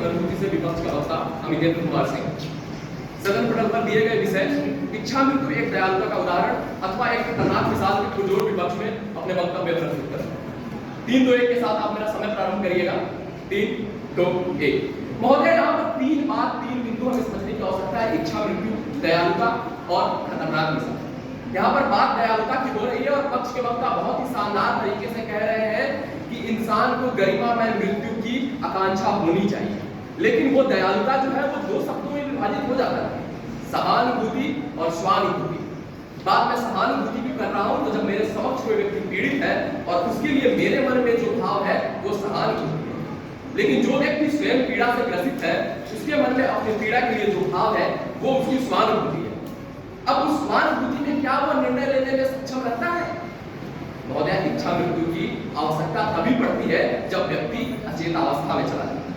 अनुभूति से विपक्ष का वक्ता अमितेंद्र कुमार सिंह। सदन पटल पर दिए गए विषय इच्छा मृत्यु एक दयालुता का उदाहरण अथवा एक खतरनाक मिसाल के पुरजोर विपक्ष में अपने वक्तव्य प्रस्तुत करें। 3-2-1 के साथ आप मेरा समय प्रारंभ करिएगा। 3-2-1। महोदय, यहाँ पर 3 बिंदु हमें समझने की आवश्यकता है। इच्छा मृत्यु, दयालुता और खतरनाक मिसाल। यहाँ पर बात दयालुता की हो रही है और पक्ष के वक्ता बहुत ही शानदार तरीके से कह रहे हैं कि इंसान को गरिमामय मृत्यु की आकांक्षा होनी चाहिए। लेकिन वो दयालुता जो है वो 2 शब्दों में विभाजित हो जाता है, सहानुभूति और स्वानुभूति। बात मैं सहानुभूति की कर रहा हूं तो जब मेरे समक्ष कोई व्यक्ति पीड़ित है और उसके लिए मेरे मन में जो भाव है वो सहानुभूति है। लेकिन जो व्यक्ति स्वयं पीड़ा से ग्रसित है उसके मन में अपनी पीड़ा के लिए जो भाव है वो उसकी स्वानुभूति है। अब उस स्वानुभूति में क्या वो निर्णय लेने में सक्षम रहता है? महोदय, इच्छा मृत्यु की आवश्यकता तभी पड़ती है जब व्यक्ति अचेत अवस्था में चला जाता है।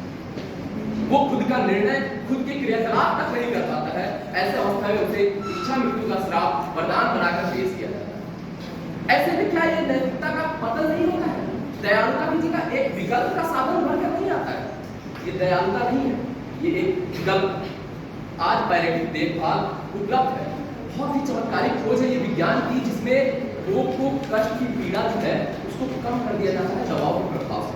वो खुद का निर्णय, खुद के क्रियाकलाप तक नहीं कर पाता है। ऐसे अवस्था में उसे इच्छा मृत्यु का श्राप वरदान बनाकर पेश किया जाता है। ऐसे में क्या ये नैतिकता का पतन नहीं होता है? दयालुता की जगह एक विकल्प का साधन बनकर नहीं आता है। ये दयालुता नहीं है, ये एक विकल्प। आज पैरेंटिंग देखभाल उपलब्ध है। बहुत ही चमत्कारिक खोज है ये विज्ञान की, जिसमें रोग को, कष्ट की पीड़ा जो है उसको कम कर दिया जाता है दवाओं के प्रभाव से।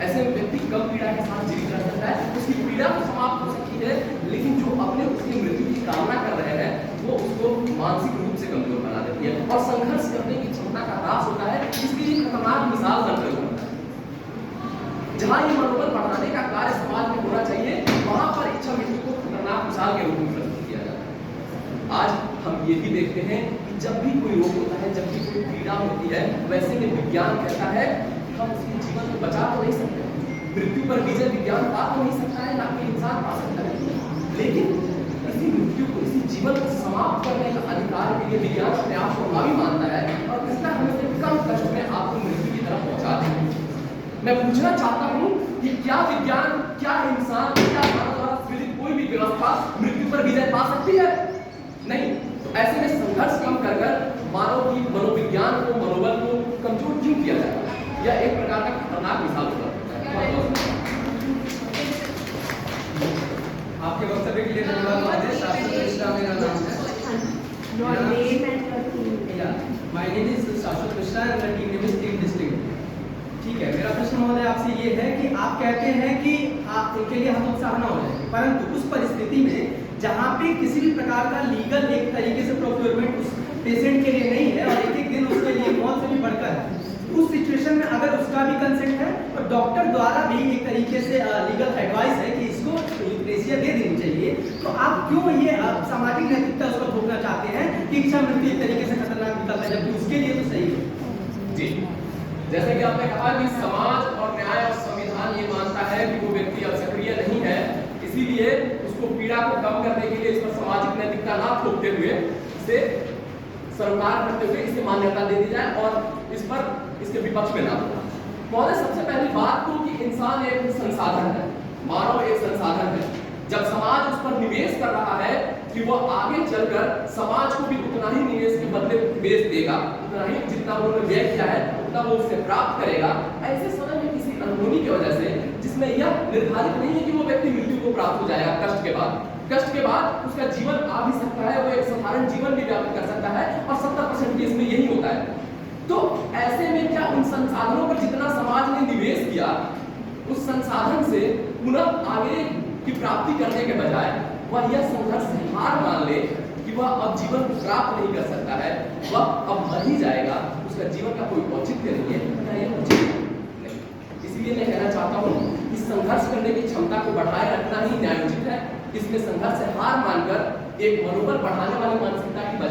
ऐसे में व्यक्ति कम पीड़ा के साथ जीवित रह सकता है, उसकी पीड़ा तो समाप्त हो सकती है, लेकिन जो अपने उसकी मृत्यु की कामना कर रहे हैं वो उसको मानसिक रूप से कमजोर बना देती है और संघर्ष करने की क्षमता का ह्रास होता है। इसके लिए खतरनाक मिसाल बनकर होता है। जहां ये मनोबल बढ़ाने का कार्य समाज में होना चाहिए, वहां पर इच्छा मृत्यु को खतरनाक मिसाल के रूप में प्रस्तुत किया जाता है। आज हम ये भी देखते हैं कि जब भी कोई रोग होता है, जब भी कोई पीड़ा होती है, वैसे में विज्ञान कहता है कि हम उसके जीवन को बचा तो नहीं सकते, मृत्यु पर विजय विज्ञान पा तो नहीं सकता है, ना कि इंसान पा सकता है, लेकिन इसी मृत्यु को, इसी जीवन को समाप्त करने का अधिकार के लिए विज्ञान अपने आप को हावी मानता है और कहता है हमें कम कष्ट में आपको मृत्यु की तरफ पहुंचा दें। मैं पूछना चाहता हूं कि क्या विज्ञान, क्या इंसान, क्या मानव द्वारा सृजित कोई भी व्यवस्था मृत्यु पर विजय पा सकती है? नहीं। तो ऐसे में संघर्ष कम कर मानव की मनोविज्ञान को, मनोबल को कमजोर क्यों किया जाता है? यह एक प्रकार का खतरनाक मिसाल होता है। आपके वक्तव्य के लिए धन्यवाद। शाश्वत मिश्रा मेरा नाम है। माय नेम इज शाश्वत Mishra and my team name is team district. ठीक है, मेरा प्रश्न महोदय आपसे ये है कि आप कहते हैं कि आप इनके लिए हतोत्साह न हो जाए, परंतु उस परिस्थिति में जहाँ पे किसी भी प्रकार का लीगल एक तरीके से प्रोक्योरमेंट उस पेशेंट के लिए नहीं है और एक दिन उसके लिए मौत से भी बढ़कर है, उस सिचुएशन में अगर उसका भी कंसेंट है और डॉक्टर द्वारा भी एक तरीके से लीगल एडवाइस है कि इसको यूथनेसिया दे देनी चाहिए, तो आप क्यों ये सामाजिक नैतिकता उसको थोपना चाहते हैं कि इच्छा मृत्यु एक तरीके से खतरनाक विकल्प है, जबकि उसके लिए तो सही है? जी, जैसे कि आपने कहा कि समाज और न्याय और संविधान ये मानता है कि वो व्यक्ति अब सक्रिय नहीं है, इसीलिए उसको पीड़ा को कम करने के लिए इस पर सामाजिक नैतिकता ना थोपते हुए इसे सरोकार करते हुए इसे मान्यता दे दी जाए और इस पर इसके विपक्ष में ना बोला। महोदय, सबसे पहली बात तो कि इंसान एक संसाधन है, मानव एक संसाधन है। जब समाज उस पर निवेश कर रहा है कि वह आगे चलकर समाज को भी उतना ही निवेश के बदले बेच देगा, उतना ही जितना उन्होंने व्यय किया है उतना वो उससे प्राप्त करेगा, ऐसे समय में किसी अनहोनी की वजह से, जिसमें यह निर्धारित नहीं है कि वो व्यक्ति मृत्यु को प्राप्त हो जाएगा, कष्ट के बाद उसका जीवन आ भी सकता है, वो एक साधारण जीवन भी व्याप्त कर सकता है और 70% केस में यही होता है। तो ऐसे में क्या उन संसाधनों पर जितना समाज ने निवेश किया, उस संसाधन से पुनः आगे की प्राप्ति करने के बजाय वह यह संघर्ष से हार मान ले कि वह अब जीवन को प्राप्त नहीं कर सकता है, वह अब मर ही जाएगा, उसका जीवन का कोई औचित्य नहीं है, क्या यह उचित नहीं? इसलिए मैं कहना चाहता हूँ इस संघर्ष करने की क्षमता को बढ़ाए रखना ही न्यायोचित है। इसमें संघर्ष से हार मानकर एक मनोबल बढ़ाने वाली मानसिकता की